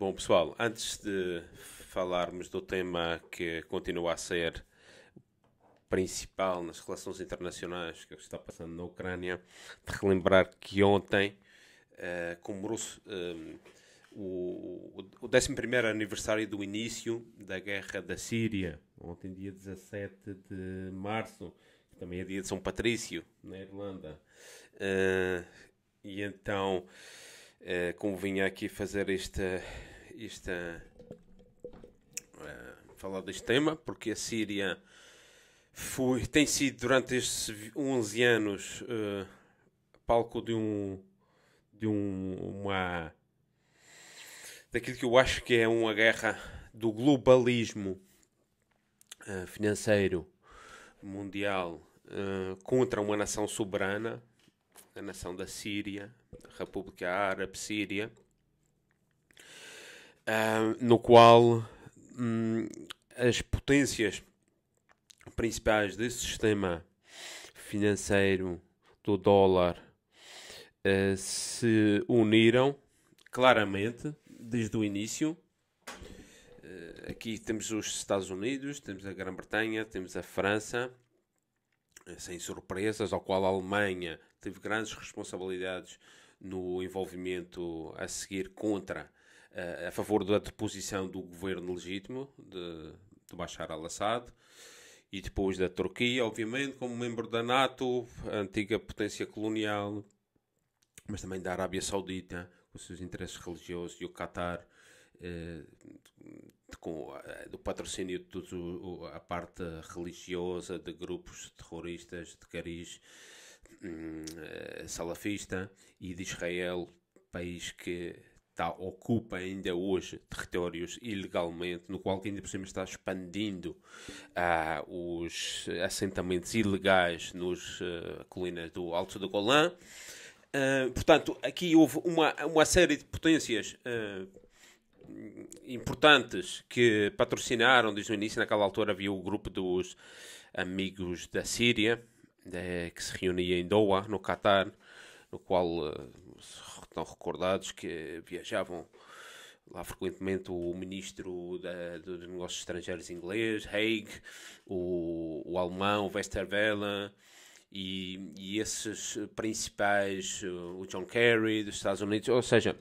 Bom, pessoal, antes de falarmos do tema que continua a ser principal nas relações internacionais, que é o que está passando na Ucrânia, de relembrar que ontem comemorou-se o 11º aniversário do início da guerra da Síria, ontem dia 17 de março, que também é dia de São Patrício, na Irlanda. E então convinha aqui fazer falar deste tema, porque a Síria tem sido durante estes 11 anos palco uma daquilo que eu acho que é uma guerra do globalismo financeiro mundial contra uma nação soberana, a nação da Síria, a República Árabe Síria, no qual as potências principais desse sistema financeiro do dólar se uniram claramente desde o início. Aqui temos os Estados Unidos, temos a Grã-Bretanha, temos a França, sem surpresas, ao qual a Alemanha teve grandes responsabilidades no envolvimento a seguir a favor da deposição do governo legítimo de Bashar al-Assad, e depois da Turquia, obviamente, como membro da NATO, a antiga potência colonial, mas também da Arábia Saudita, com os seus interesses religiosos, e o Qatar, do patrocínio de toda a parte religiosa de grupos terroristas, de cariz salafista, e de Israel, país que ocupa ainda hoje territórios ilegalmente, no qual ainda por cima está expandindo os assentamentos ilegais nas colinas do Alto do Golã. Portanto, aqui houve uma série de potências importantes que patrocinaram desde o início. Naquela altura havia o grupo dos Amigos da Síria, que se reunia em Doha, no Qatar, no qual estão recordados que viajavam lá frequentemente o ministro dos Negócios Estrangeiros inglês, Haig, o alemão, Westerwelle, e esses principais, o John Kerry dos Estados Unidos. Ou seja,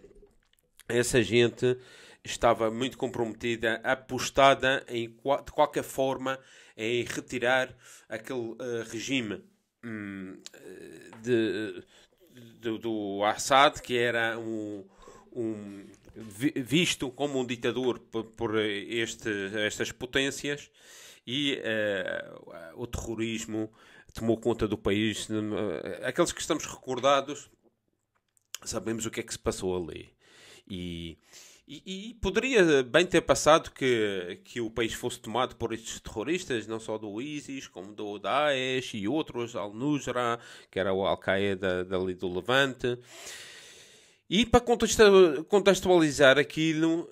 essa gente estava muito comprometida, apostada de qualquer forma em retirar aquele regime do Assad, que era visto como um ditador por estas potências, e o terrorismo tomou conta do país. Aqueles que estamos recordados sabemos o que é que se passou ali. E poderia bem ter passado que o país fosse tomado por estes terroristas, não só do ISIS, como do Daesh e outros, Al-Nusra, que era o Al-Qaeda dali do Levante. E para contextualizar aquilo,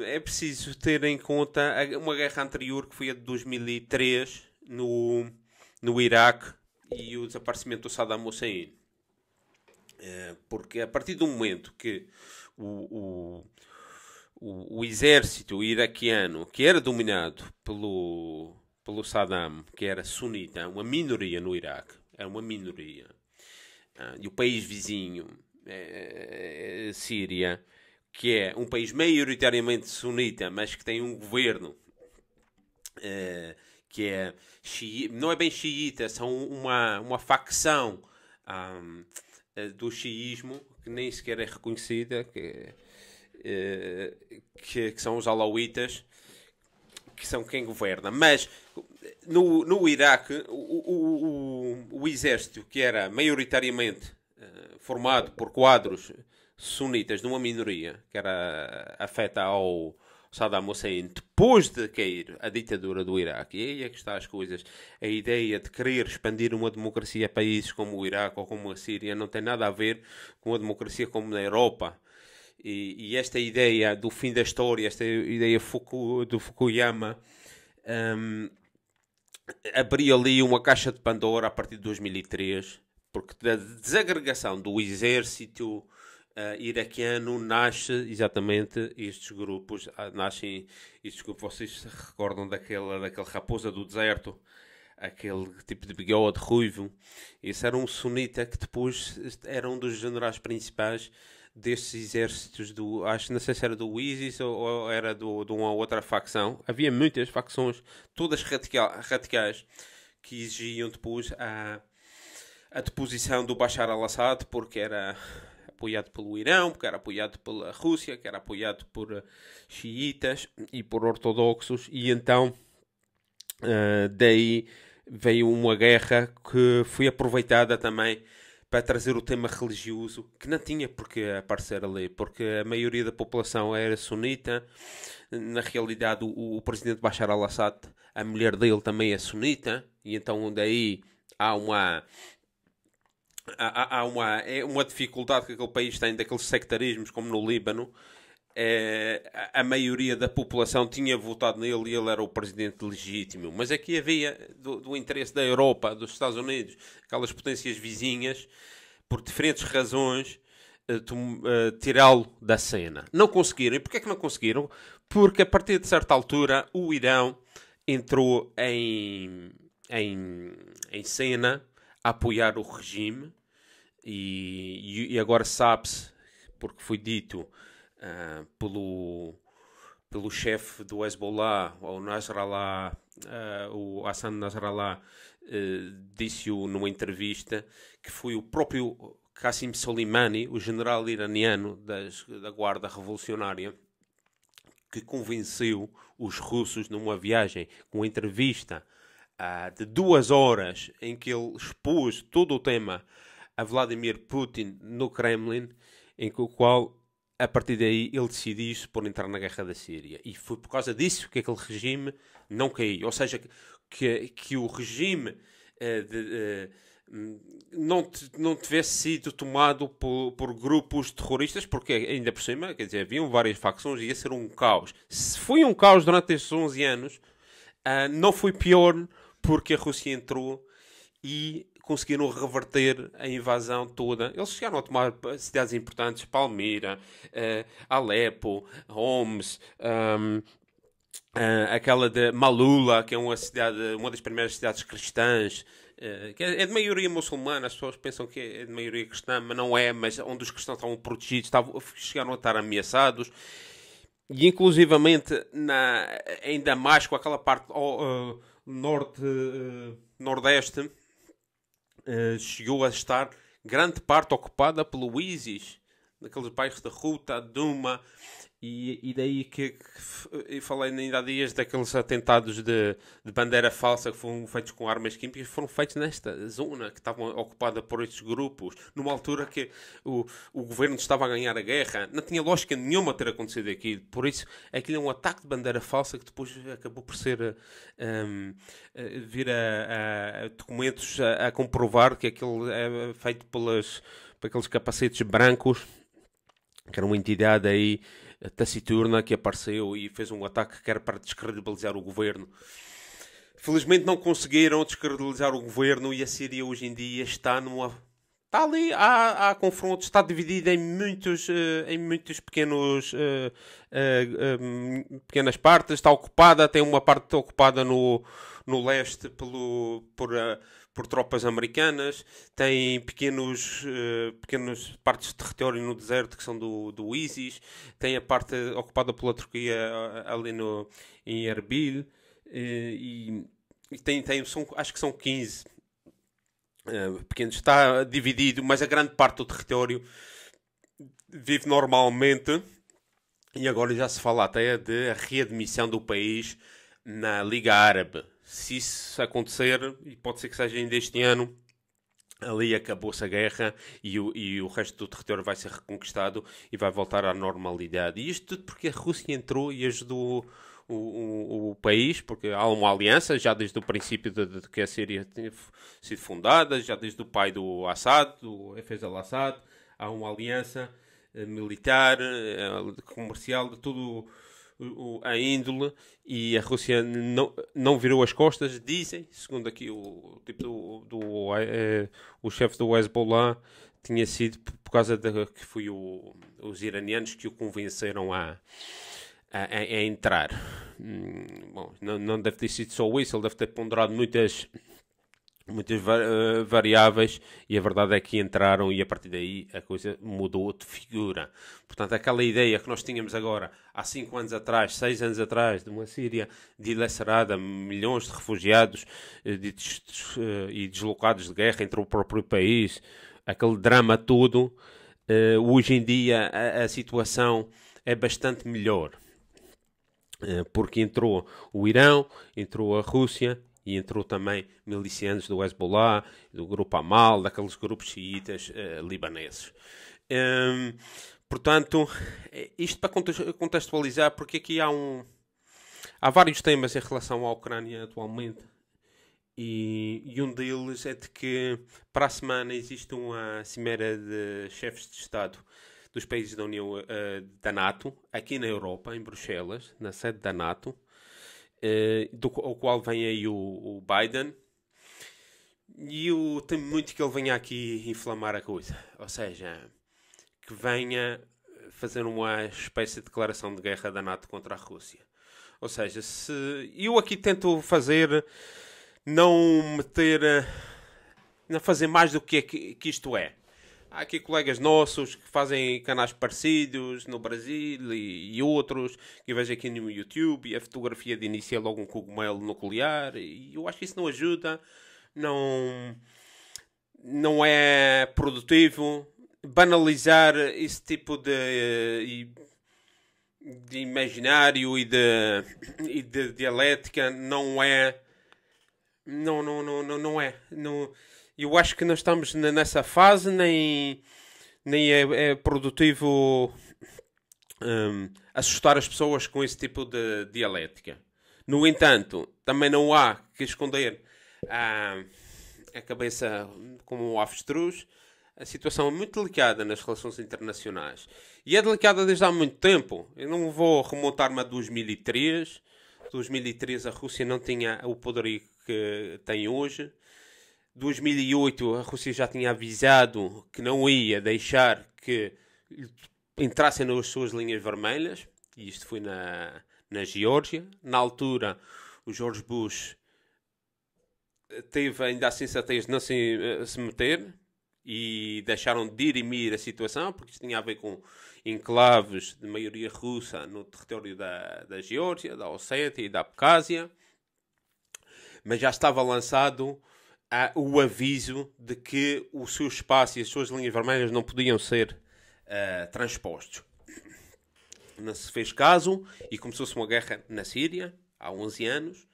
é preciso ter em conta uma guerra anterior, que foi a de 2003, no Iraque, e o desaparecimento do Saddam Hussein. Porque a partir do momento que o exército iraquiano, que era dominado pelo Saddam, que era sunita, uma minoria no Iraque, era uma minoria, e o país vizinho, Síria, que é um país maioritariamente sunita, mas que tem um governo que é não é bem xiita, são uma facção do xiismo que nem sequer é reconhecida, que são os alauítas, que são quem governa. Mas no Iraque, o exército, que era maioritariamente formado por quadros sunitas de uma minoria, que era afeta ao Saddam Hussein, depois de cair a ditadura do Iraque. E aí é que está as coisas. A ideia de querer expandir uma democracia a países como o Iraque ou como a Síria não tem nada a ver com a democracia como na Europa. E esta ideia do fim da história, esta ideia do Fukuyama, abriu ali uma caixa de Pandora a partir de 2003, porque da desagregação do exército iraquiano nasce exatamente estes grupos, vocês se recordam daquela raposa do deserto, aquele tipo de bigode ruivo. Esse era um sunita que depois era um dos generais principais destes exércitos acho, não sei se era do ISIS ou era de uma outra facção. Havia muitas facções, todas radicais, que exigiam depois a deposição do Bashar al-Assad, porque era apoiado pelo Irão, porque era apoiado pela Rússia, que era apoiado por xiitas e por ortodoxos, e então daí veio uma guerra que foi aproveitada também para trazer o tema religioso, que não tinha porque aparecer ali, porque a maioria da população era sunita. Na realidade, o presidente Bashar al-Assad, a mulher dele também é sunita, e então daí há uma dificuldade que aquele país tem, daqueles sectarismos, como no Líbano. A maioria da população tinha votado nele e ele era o presidente legítimo. Mas aqui havia do interesse da Europa, dos Estados Unidos, aquelas potências vizinhas, por diferentes razões, tirá-lo da cena. Não conseguiram. E porquê é que não conseguiram? Porque a partir de certa altura o Irão entrou em cena a apoiar o regime, e agora sabe-se, porque foi dito pelo chefe do Hezbollah, o Hassan Nasrallah, disse-o numa entrevista, que foi o próprio Qasem Soleimani, o general iraniano da Guarda Revolucionária, que convenceu os russos numa viagem, com uma entrevista de 2 horas, em que ele expôs todo o tema a Vladimir Putin no Kremlin, em que o qual, a partir daí, ele decidiu-se por entrar na guerra da Síria. E foi por causa disso que aquele regime não caiu. Ou seja, que o regime não tivesse sido tomado por grupos terroristas, porque ainda por cima, quer dizer, haviam várias facções e ia ser um caos. Se foi um caos durante estes 11 anos, não foi pior porque a Rússia entrou e conseguiram reverter a invasão toda. Eles chegaram a tomar cidades importantes, Palmira, Alepo, Homs, aquela de Malula, que é uma das primeiras cidades cristãs, que é de maioria muçulmana. As pessoas pensam que é de maioria cristã, mas não é, mas onde os cristãos estavam protegidos, chegaram a estar ameaçados. E inclusivamente em Damasco, aquela parte nordeste, chegou a estar grande parte ocupada pelo ISIS, naqueles bairros de Ruta, Duma, e daí que eu falei ainda há dias daqueles atentados de bandeira falsa que foram feitos com armas químicas, foram feitos nesta zona que estava ocupada por estes grupos, numa altura que o governo estava a ganhar a guerra. Não tinha lógica nenhuma ter acontecido aquilo. Por isso, aquilo é um ataque de bandeira falsa que depois acabou por ser vir a documentos a comprovar que aquilo é feito por aqueles capacetes brancos, que era uma entidade aí taciturna que apareceu e fez um ataque que era para descredibilizar o governo. Felizmente não conseguiram descredibilizar o governo, e a Síria hoje em dia está ali, há confrontos, está dividida em muitos pequenas partes. Está ocupada, tem uma parte ocupada no leste por tropas americanas, tem pequenas partes de território no deserto que são do ISIS, tem a parte ocupada pela Turquia ali em Erbil, e acho que são 15 pequenos. Está dividido, mas a grande parte do território vive normalmente, e agora já se fala até de a readmissão do país na Liga Árabe. Se isso acontecer, e pode ser que seja ainda este ano, ali acabou-se a guerra e o resto do território vai ser reconquistado e vai voltar à normalidade. E isto tudo porque a Rússia entrou e ajudou o país, porque há uma aliança já desde o princípio de que a Síria tinha sido fundada, já desde o pai do Assad, do Hafez al-Assad. Há uma aliança militar, comercial, de tudo a índole, e a Rússia não virou as costas. Dizem, segundo aqui o chefe do Hezbollah, tinha sido por causa de que foi os iranianos que o convenceram a entrar. Bom, não deve ter sido só isso, ele deve ter ponderado muitas variáveis, e a verdade é que entraram e a partir daí a coisa mudou de figura. Portanto, aquela ideia que nós tínhamos agora, há 5 anos atrás, 6 anos atrás, de uma Síria dilacerada, milhões de refugiados e deslocados de guerra entre o próprio país, aquele drama todo, hoje em dia a situação é bastante melhor. Porque entrou o Irão, entrou a Rússia e entrou também milicianos do Hezbollah, do grupo Amal, daqueles grupos xiitas libaneses. Portanto, isto para contextualizar, porque aqui há vários temas em relação à Ucrânia atualmente, e um deles é de que para a semana existe uma cimeira de chefes de Estado dos países da União da NATO, aqui na Europa, em Bruxelas, na sede da NATO, ao qual vem aí o Biden, e eu temo muito que ele venha aqui inflamar a coisa, ou seja, que venha fazer uma espécie de declaração de guerra da NATO contra a Rússia. Ou seja, se eu aqui tento fazer, não fazer mais do que isto é. Há aqui colegas nossos que fazem canais parecidos no Brasil e outros que eu vejo aqui no YouTube, e a fotografia de início é logo um cogumelo nuclear, e eu acho que isso não ajuda, não é produtivo. Banalizar esse tipo de imaginário e de dialética não é. Não é. Eu acho que nós estamos nessa fase, nem é produtivo assustar as pessoas com esse tipo de dialética. No entanto, também não há que esconder a cabeça como um avestruz. A situação é muito delicada nas relações internacionais. E é delicada desde há muito tempo. Eu não vou remontar-me a 2003. 2003 a Rússia não tinha o poder que tem hoje. 2008 a Rússia já tinha avisado que não ia deixar que entrassem nas suas linhas vermelhas. E isto foi na Geórgia. Na altura, o George Bush teve ainda a sensatez de não se meter, e deixaram de dirimir a situação, porque isto tinha a ver com enclaves de maioria russa no território da Geórgia, da Ossétia e da Abcásia. Mas já estava lançado o aviso de que o seu espaço e as suas linhas vermelhas não podiam ser transpostos. Não se fez caso e começou-se uma guerra na Síria, há 11 anos.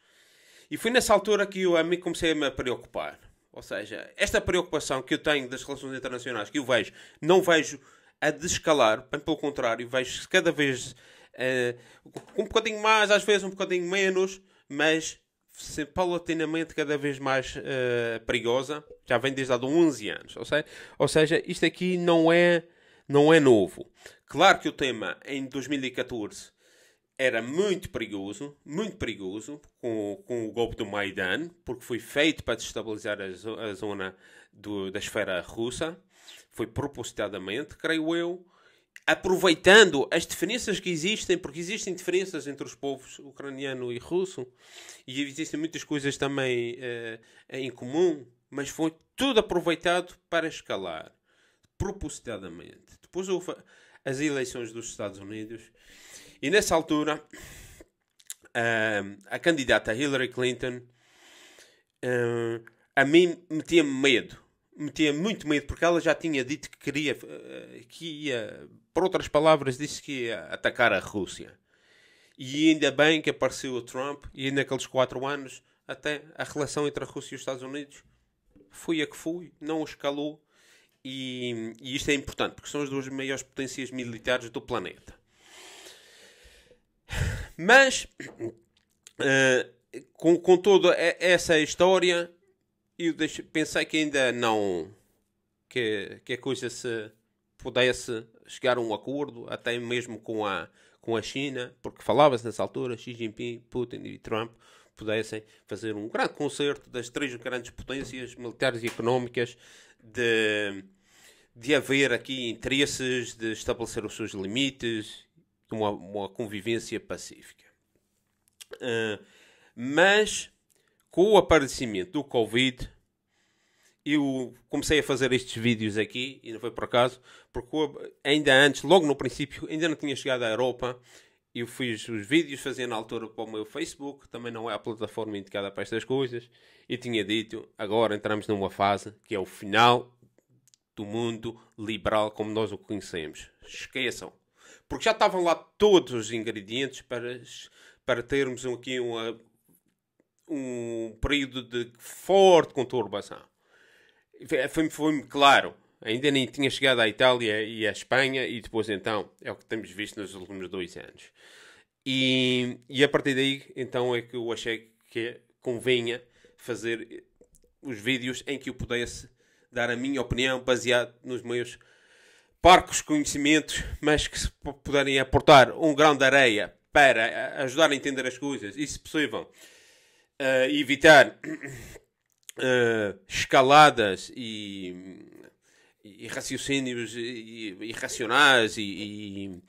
E foi nessa altura que eu comecei a me preocupar. Ou seja, esta preocupação que eu tenho das relações internacionais, que eu vejo, não vejo a desescalar, bem pelo contrário, vejo cada vez um bocadinho mais, às vezes um bocadinho menos, mas paulatinamente cada vez mais perigosa. Já vem desde há 11 anos. Ou seja, isto aqui não é novo. Claro que o tema em 2014 era muito perigoso com o golpe do Maidan, porque foi feito para destabilizar a zona da esfera russa. Foi propositadamente, creio eu, aproveitando as diferenças que existem, porque existem diferenças entre os povos ucraniano e russo, e existem muitas coisas também em comum, mas foi tudo aproveitado para escalar, propositadamente. Depois houve as eleições dos Estados Unidos, e nessa altura a candidata Hillary Clinton a mim metia-me medo. Metia muito medo, porque ela já tinha dito que ia, por outras palavras, disse que ia atacar a Rússia. E ainda bem que apareceu o Trump, e naqueles 4 anos até a relação entre a Rússia e os Estados Unidos foi a que foi, não escalou. E isto é importante, porque são as duas maiores potências militares do planeta. Mas, com toda essa história, eu pensei que ainda não, que a coisa se pudesse chegar a um acordo, até mesmo com a China, porque falava-se nessa altura, Xi Jinping, Putin e Trump pudessem fazer um grande concerto das 3 grandes potências militares e económicas de haver aqui interesses, de estabelecer os seus limites, de uma convivência pacífica. Mas, com o aparecimento do Covid, eu comecei a fazer estes vídeos aqui, e não foi por acaso, porque ainda antes, logo no princípio, ainda não tinha chegado à Europa. Eu fiz os vídeos, fazia na altura para o meu Facebook, também não é a plataforma indicada para estas coisas, e tinha dito, agora entramos numa fase que é o final do mundo liberal como nós o conhecemos. Esqueçam. Porque já estavam lá todos os ingredientes para termos aqui um período de forte conturbação. Foi-me claro. Ainda nem tinha chegado à Itália e à Espanha, e depois então é o que temos visto nos últimos 2 anos. E a partir daí então é que eu achei que convinha fazer os vídeos em que eu pudesse dar a minha opinião baseado nos meus parcos conhecimentos, mas que se puderem aportar um grão de areia para ajudar a entender as coisas e, se possível, evitar escaladas e raciocínios irracionais e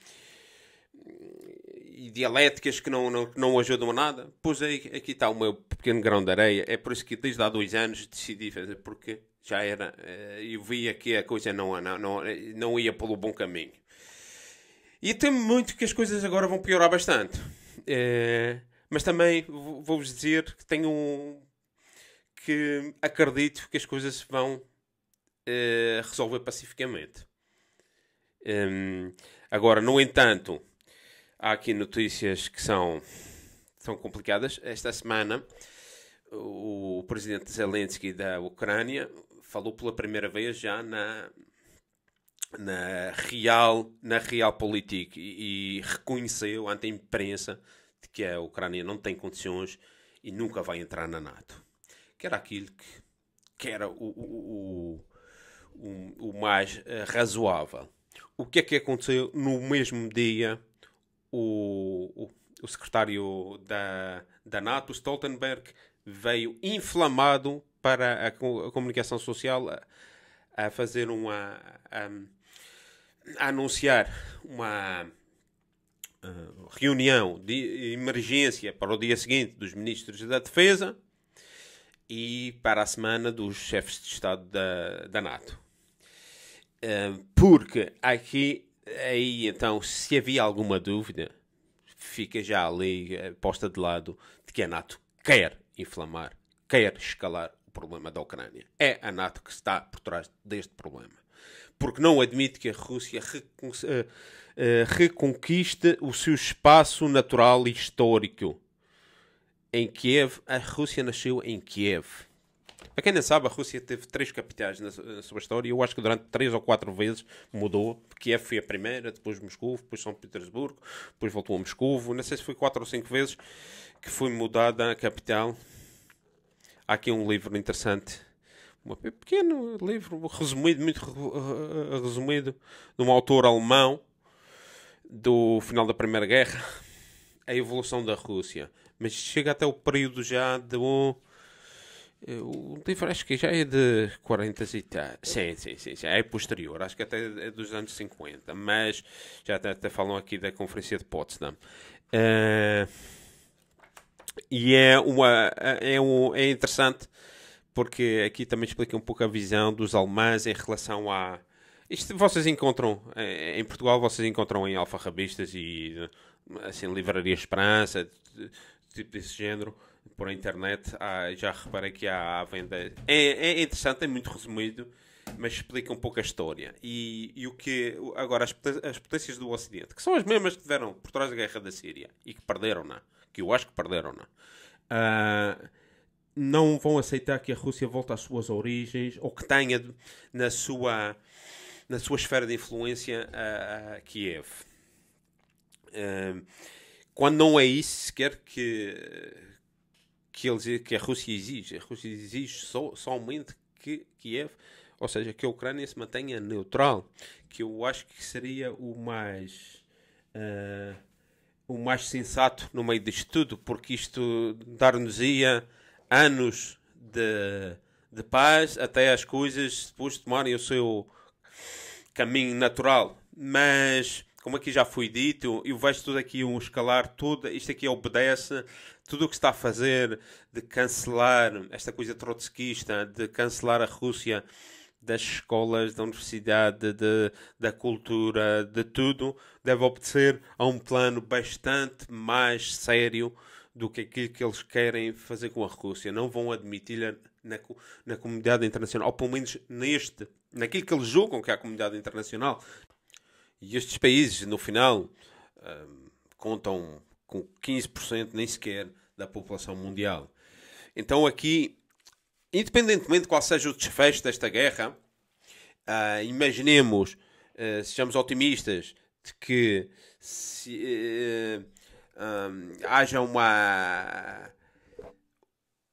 dialéticas que não ajudam a nada. Pois aí, aqui está o meu pequeno grão de areia. É por isso que desde há 2 anos decidi fazer, porque já era, eu via que a coisa não ia pelo bom caminho. E temo muito que as coisas agora vão piorar bastante. Mas também vou-vos dizer que acredito que as coisas vão resolver pacificamente. Agora, no entanto, há aqui notícias que são complicadas. Esta semana, o presidente Zelensky da Ucrânia falou pela primeira vez já na Realpolitik e reconheceu ante a imprensa de que a Ucrânia não tem condições e nunca vai entrar na NATO. Que era aquilo que era o mais razoável. O que é que aconteceu no mesmo dia? O secretário da NATO, Stoltenberg, veio inflamado para a comunicação social a fazer a anunciar uma reunião de emergência para o dia seguinte dos ministros da Defesa e para a semana dos chefes de Estado da NATO. Porque aí então, se havia alguma dúvida, fica já ali posta de lado de que a NATO quer inflamar, quer escalar o problema da Ucrânia. É a NATO que está por trás deste problema. Porque não admite que a Rússia reconquiste o seu espaço natural e histórico. Em Kiev, a Rússia nasceu em Kiev. Para quem não sabe, a Rússia teve 3 capitais na sua história. Eu acho que durante 3 ou 4 vezes mudou. Kiev foi a primeira, depois Moscou, depois São Petersburgo, depois voltou a Moscou. Não sei se foi 4 ou 5 vezes que foi mudada a capital. Há aqui um livro interessante, um pequeno livro resumido, muito resumido, de um autor alemão do final da Primeira Guerra, a evolução da Rússia. Mas chega até o período já o livro acho que já é de 40 e tal. Sim, é posterior. Acho que até é dos anos 50. Mas já até falam aqui da Conferência de Potsdam. E é interessante porque aqui também explica um pouco a visão dos alemães em relação a... Isto vocês encontram, em Portugal, vocês encontram em alfarrabistas e assim, Livraria Esperança, tipo desse género, por internet. Já reparei que há à venda. É interessante, é muito resumido, mas explica um pouco a história. E o que agora as potências do Ocidente, que são as mesmas que tiveram por trás da guerra da Síria e que perderam-na, que eu acho que perderam-na, não vão aceitar que a Rússia volte às suas origens ou que tenha na sua esfera de influência a Kiev. Quando não é isso sequer que a Rússia exige. A Rússia exige somente que Kiev, ou seja, que a Ucrânia se mantenha neutral, que eu acho que seria o mais sensato no meio disto tudo, porque isto dar-nos-ia anos de paz até as coisas depois tomarem o seu caminho natural. Mas, como aqui já foi dito, eu vejo tudo aqui um escalar, tudo, isto aqui obedece, tudo o que está a fazer de cancelar esta coisa trotskista, de cancelar a Rússia das escolas, da universidade, da cultura, de tudo, deve obedecer a um plano bastante mais sério do que aquilo que eles querem fazer com a Rússia. Não vão admitir na comunidade internacional, ou pelo menos naquilo que eles julgam que é a comunidade internacional. E estes países, no final, contam com 15% nem sequer da população mundial. Então aqui, independentemente de qual seja o desfecho desta guerra, imaginemos, sejamos otimistas, de que haja um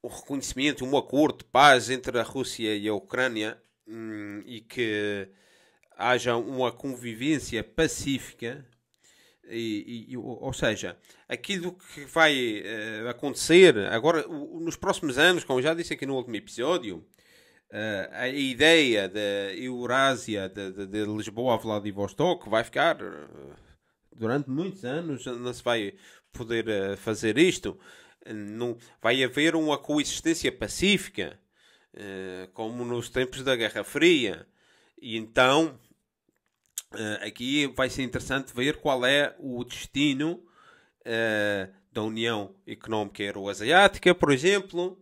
reconhecimento, um acordo de paz entre a Rússia e a Ucrânia, e que haja uma convivência pacífica, ou seja, aquilo que vai acontecer agora, nos próximos anos, como já disse aqui no último episódio, a ideia da Eurásia, de Lisboa a Vladivostok, vai ficar durante muitos anos, não se vai poder fazer isto. Não, vai haver uma coexistência pacífica, como nos tempos da Guerra Fria. E então, aqui vai ser interessante ver qual é o destino da União Económica Euroasiática, por exemplo.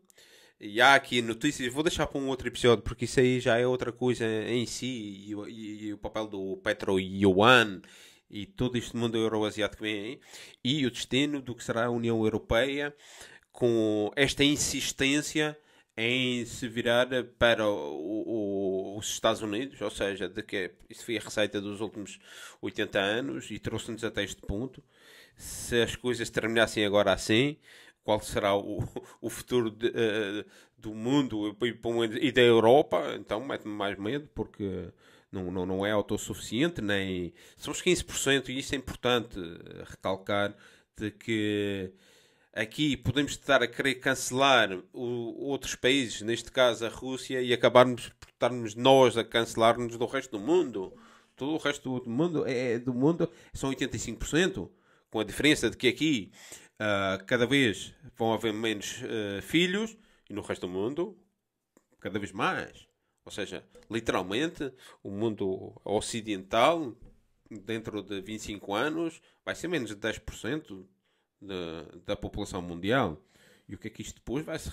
E há aqui notícias, vou deixar para um outro episódio, porque isso aí já é outra coisa em si, e o papel do Petro Yuan e todo este mundo euroasiático vem aí, e o destino do que será a União Europeia, com esta insistência em se virar para os Estados Unidos, ou seja, de que isso foi a receita dos últimos 80 anos e trouxe-nos até este ponto. Se as coisas terminassem agora assim, qual será o futuro do mundo e da Europa? Então mete-me mais medo, porque não é autossuficiente, nem somos 15%, e isso é importante recalcar, de que aqui podemos estar a querer cancelar outros países, neste caso a Rússia, e acabarmos por estarmos nós a cancelar-nos do resto do mundo. Todo o resto do mundo são 85%, com a diferença de que aqui cada vez vão haver menos filhos, e no resto do mundo cada vez mais. Ou seja, literalmente, o mundo ocidental, dentro de 25 anos, vai ser menos de 10% da população mundial. E o que é que isto depois vai se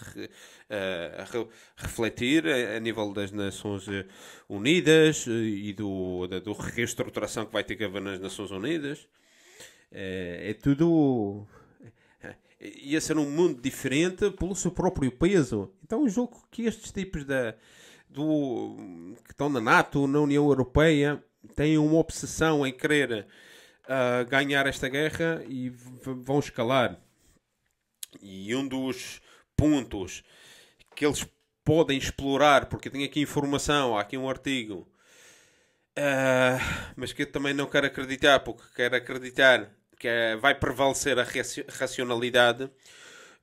refletir a nível das Nações Unidas e da reestruturação que vai ter que haver nas Nações Unidas? É tudo... Ia ser um mundo diferente pelo seu próprio peso. Então eu julgo que estes tipos que estão na NATO, na União Europeia, têm uma obsessão em querer ganhar esta guerra e vão escalar. E um dos pontos que eles podem explorar, porque tem aqui informação, há aqui um artigo, mas que eu também não quero acreditar, porque quero acreditar que vai prevalecer a racionalidade,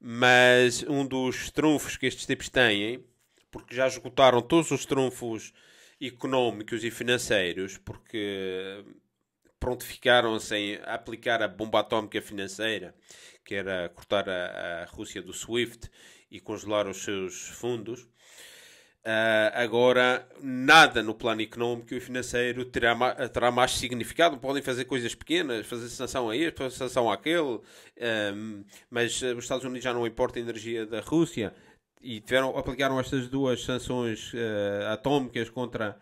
mas um dos trunfos que estes tipos têm, porque já esgotaram todos os trunfos económicos e financeiros, porque prontificaram-se em aplicar a bomba atómica financeira, que era cortar a Rússia do SWIFT e congelar os seus fundos. Agora, nada no plano económico e financeiro terá mais significado. Podem fazer coisas pequenas, fazer sanção a este, fazer sanção àquele, mas os Estados Unidos já não importa a energia da Rússia, e aplicaram estas duas sanções atómicas contra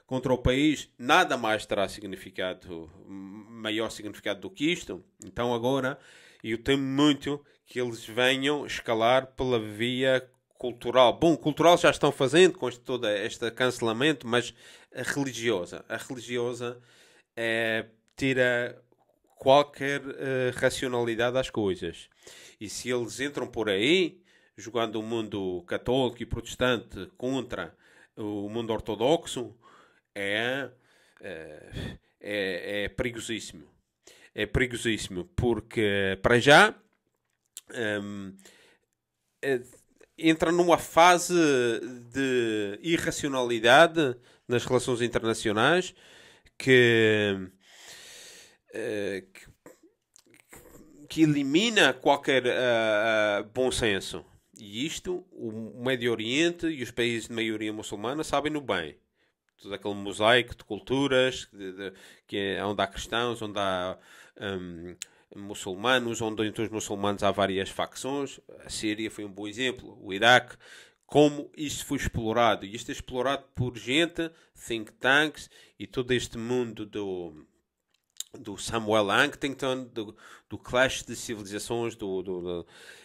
o país. Nada mais terá maior significado do que isto. Então agora, eu temo muito que eles venham escalar pela via cultural. Bom, cultural já estão fazendo com todo este cancelamento, mas a religiosa tira qualquer racionalidade às coisas. E se eles entram por aí, jogando o mundo católico e protestante contra o mundo ortodoxo, é perigosíssimo. É perigosíssimo, porque para já entra numa fase de irracionalidade nas relações internacionais que, eh, que elimina qualquer bom senso. E isto, o Médio Oriente e os países de maioria muçulmana sabem-no bem. Todo aquele mosaico de culturas, onde há cristãos, onde há muçulmanos, onde entre os muçulmanos há várias facções. A Síria foi um bom exemplo, o Iraque, como isto foi explorado. E isto é explorado por gente, think tanks e todo este mundo do Samuel Huntington, do clash de civilizações,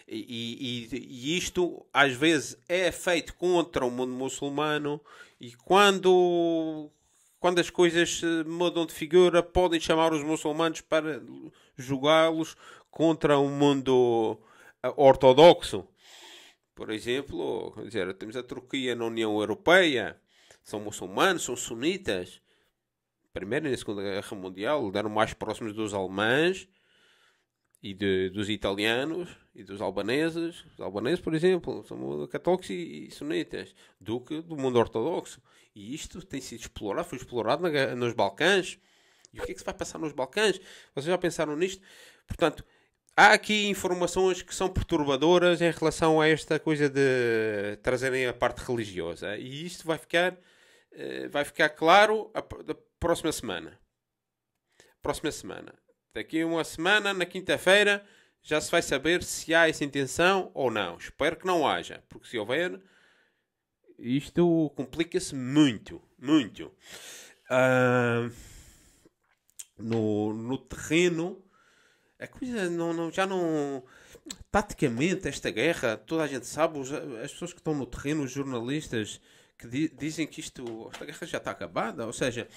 e isto às vezes é feito contra o mundo muçulmano, e quando as coisas mudam de figura, podem chamar os muçulmanos para julgá-los contra o mundo ortodoxo. Por exemplo, quer dizer, temos a Turquia na União Europeia, são muçulmanos, são sunitas. Primeira e na Segunda Guerra Mundial eram mais próximos dos alemães e dos italianos e dos albaneses. Os albaneses, por exemplo, são católicos e sunitas, do que do mundo ortodoxo. E isto tem sido explorado, foi explorado nos Balcãs. E o que é que se vai passar nos Balcãs? Vocês já pensaram nisto? Portanto, há aqui informações que são perturbadoras em relação a esta coisa de trazerem a parte religiosa. E isto vai ficar claro da próxima semana. Daqui a uma semana, na quinta-feira, já se vai saber se há essa intenção ou não. Espero que não haja, porque se houver, isto complica-se muito, muito. No terreno, a coisa já não... Taticamente, esta guerra, toda a gente sabe, as pessoas que estão no terreno, os jornalistas, que dizem que esta guerra já está acabada. Ou seja,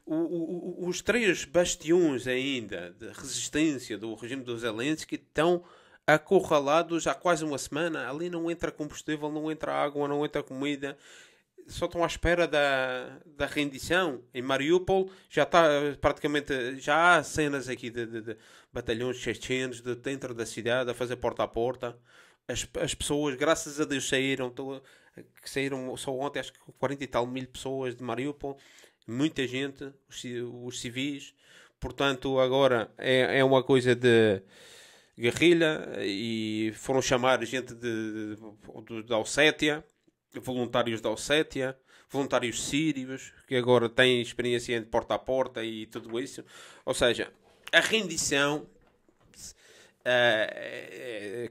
os três bastiões ainda de resistência do regime do Zelensky estão acorralados há quase uma semana. Ali não entra combustível, não entra água, não entra comida. Só estão à espera da rendição. Em Mariupol já está praticamente... Já há cenas aqui de batalhões chechenos dentro da cidade a fazer porta a porta. As pessoas, graças a Deus, saíram só ontem, acho que 40 e tal mil pessoas de Mariupol. Muita gente, os civis. Portanto, agora é uma coisa de guerrilha, e foram chamar gente da Ossétia, voluntários da Ossétia, voluntários sírios, que agora têm experiência de porta a porta e tudo isso. Ou seja, a rendição,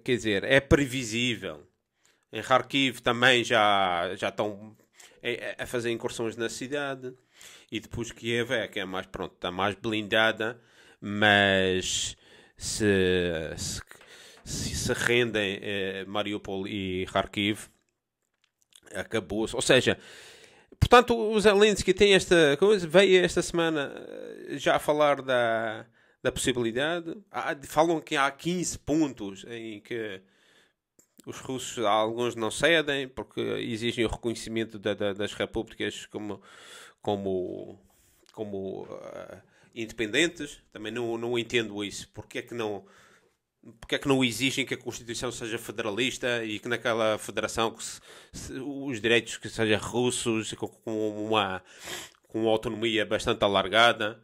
quer dizer, é previsível. Em Kharkiv também já estão a fazer incursões na cidade. E depois Kiev que é mais, pronto, está mais blindada, mas se rendem Mariupol e Kharkiv, acabou-se. Ou seja, portanto, o Zelensky tem esta coisa, veio esta semana já a falar da possibilidade. Falam que há 15 pontos em que os russos, alguns não cedem, porque exigem o reconhecimento das repúblicas como independentes. Também não entendo isso. Porque é que não exigem que a Constituição seja federalista e que naquela federação os direitos que sejam russos com uma autonomia bastante alargada?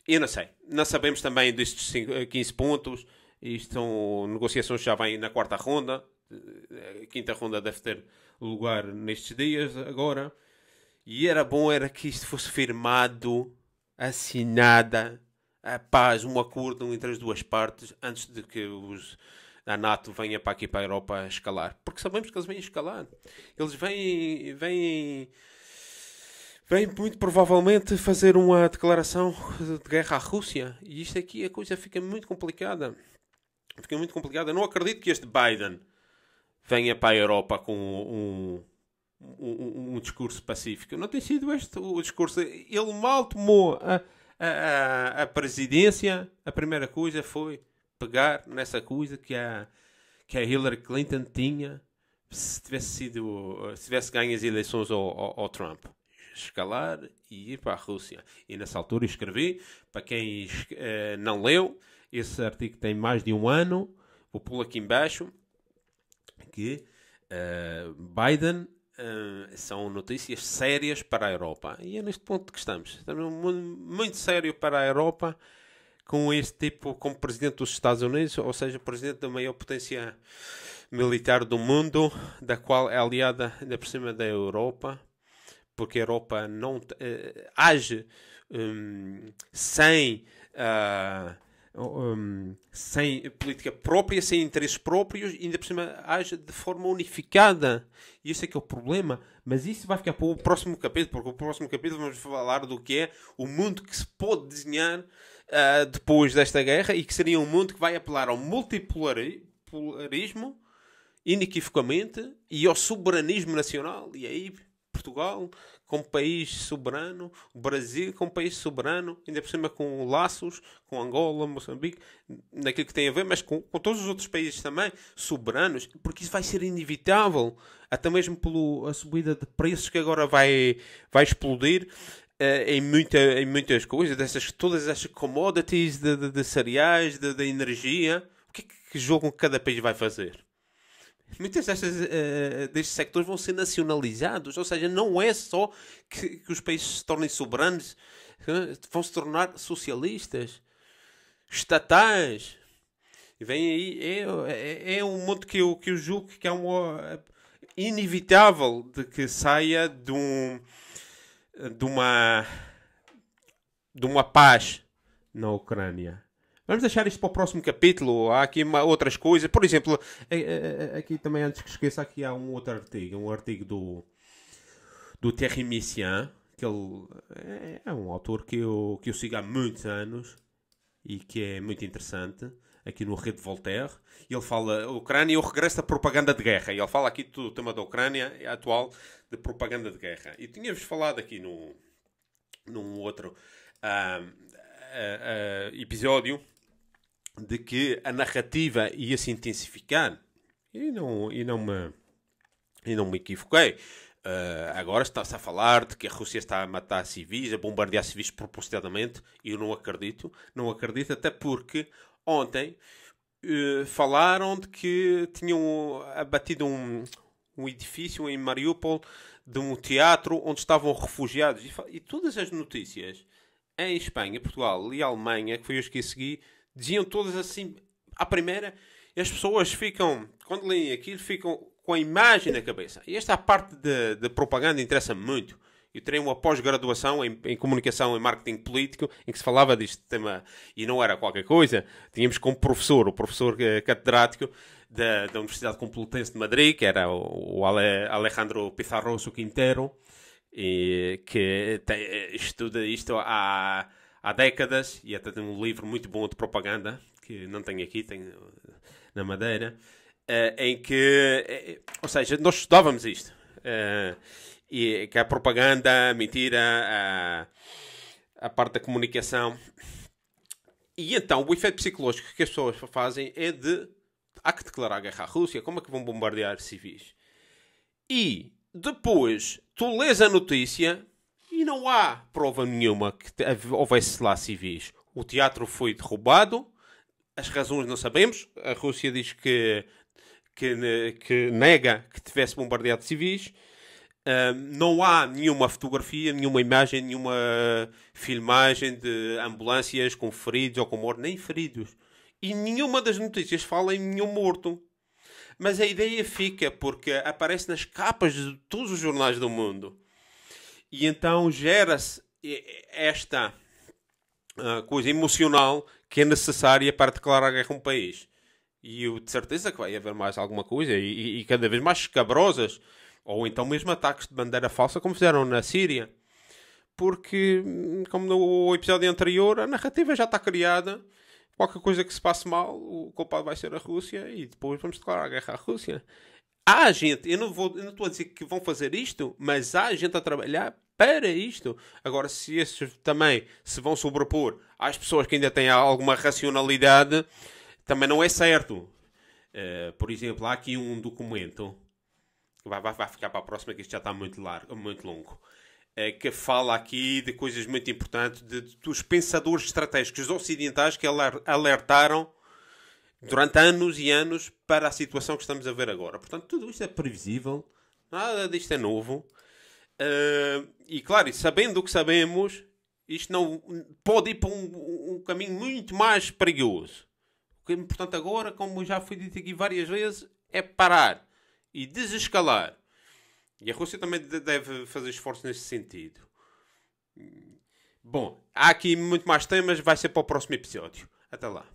Eu não sei. Não sabemos também destes 15 pontos. Isto são negociações que já vêm na quarta ronda. A quinta ronda deve ter lugar nestes dias agora. E era bom que isto fosse firmado, assinada, a paz, um acordo entre as duas partes, antes de que a NATO venha para aqui para a Europa a escalar. Porque sabemos que eles vêm escalar. Eles vêm muito provavelmente fazer uma declaração de guerra à Rússia. E isto aqui, a coisa fica muito complicada. Eu não acredito que este Biden venha para a Europa com um discurso pacífico. Não tem sido este o discurso. Ele mal tomou a presidência. A primeira coisa foi pegar nessa coisa que a Hillary Clinton tinha se tivesse ganho as eleições ao Trump. Escalar e ir para a Rússia. E nessa altura escrevi, para quem não leu, esse artigo tem mais de um ano, vou pô-lo aqui em baixo, que Biden são notícias sérias para a Europa. E é neste ponto que estamos. Estamos muito sério para a Europa com este tipo, como presidente dos Estados Unidos, ou seja, presidente da maior potência militar do mundo, da qual é aliada ainda por cima da Europa, porque a Europa não age sem política própria, sem interesses próprios, e ainda por cima age de forma unificada. E esse é que é o problema. Mas isso vai ficar para o próximo capítulo, porque o próximo capítulo vamos falar do que é o mundo que se pode desenhar depois desta guerra, e que seria um mundo que vai apelar ao multipolarismo inequivocamente e ao soberanismo nacional. E aí Portugal como país soberano, o Brasil como país soberano, ainda por cima com laços com Angola, Moçambique, naquilo que tem a ver, mas com todos os outros países também soberanos, porque isso vai ser inevitável, até mesmo pela subida de preços que agora vai explodir em muitas coisas, todas estas commodities de cereais, de energia. O que é que jogo cada país vai fazer? Muitas destes sectores vão ser nacionalizados, ou seja, não é só que os países se tornem soberanos, vão se tornar socialistas, estatais. E vem aí, é um mundo que eu julgo que é inevitável de que saia de uma paz na Ucrânia. Vamos deixar isto para o próximo capítulo. Há aqui outras coisas. Por exemplo, aqui também, antes que esqueça, aqui há um outro artigo. Um artigo do Thierry Messiaen, que ele é um autor que eu sigo há muitos anos e que é muito interessante. Aqui no Rede Voltaire. Ele fala Ucrânia e o regresso da propaganda de guerra. E ele fala aqui do tema da Ucrânia atual, de propaganda de guerra. E tínhamos falado aqui num outro episódio de que a narrativa ia se intensificar, e não me equivoquei. Agora está-se a falar de que a Rússia está a matar civis, a bombardear civis propositadamente, e eu não acredito, até porque ontem falaram de que tinham abatido um edifício em Mariupol, de um teatro onde estavam refugiados, e todas as notícias em Espanha, Portugal e Alemanha, que foi as que eu segui, diziam todas assim à primeira, e as pessoas ficam, quando leem aquilo, ficam com a imagem na cabeça. E esta parte de propaganda interessa-me muito. Eu terei uma pós-graduação em comunicação e marketing político, em que se falava deste tema, e não era qualquer coisa. Tínhamos como professor, o professor catedrático da Universidade Complutense de Madrid, que era o Alejandro Pizarroso Quintero, e que estuda isto há décadas, e até tem um livro muito bom de propaganda, que não tenho aqui, tenho na Madeira, em que, ou seja, nós estudávamos isto, e que a propaganda, a mentira, a parte da comunicação. E então, o efeito psicológico que as pessoas fazem é há que declarar guerra à Rússia, como é que vão bombardear civis? E depois, tu lês a notícia e não há prova nenhuma que houvesse lá civis. O teatro foi derrubado, as razões não sabemos. A Rússia diz que nega que tivesse bombardeado civis. Não há nenhuma fotografia, nenhuma imagem, nenhuma filmagem de ambulâncias com feridos ou com mortos, nem feridos. E nenhuma das notícias fala em nenhum morto. Mas a ideia fica porque aparece nas capas de todos os jornais do mundo. E então gera-se esta coisa emocional que é necessária para declarar guerra a um país. E eu de certeza que vai haver mais alguma coisa, e cada vez mais escabrosas, ou então mesmo ataques de bandeira falsa, como fizeram na Síria. Porque, como no episódio anterior, a narrativa já está criada. Qualquer coisa que se passe mal, o culpado vai ser a Rússia, e depois vamos declarar a guerra à Rússia. Há gente, eu não estou a dizer que vão fazer isto, mas há gente a trabalhar para isto. Agora, se esses também se vão sobrepor às pessoas que ainda têm alguma racionalidade, também não é certo. Por exemplo, há aqui um documento, vai ficar para a próxima, que isto já está muito longo, que fala aqui de coisas muito importantes, dos pensadores estratégicos ocidentais que alertaram durante anos e anos para a situação que estamos a ver agora. Portanto, tudo isto é previsível, nada disto é novo. E claro, sabendo o que sabemos, isto não pode ir para um caminho muito mais perigoso. O que é importante agora, como já foi dito aqui várias vezes, é parar e desescalar. E a Rússia também deve fazer esforços nesse sentido. Bom, há aqui muito mais temas, vai ser para o próximo episódio. Até lá.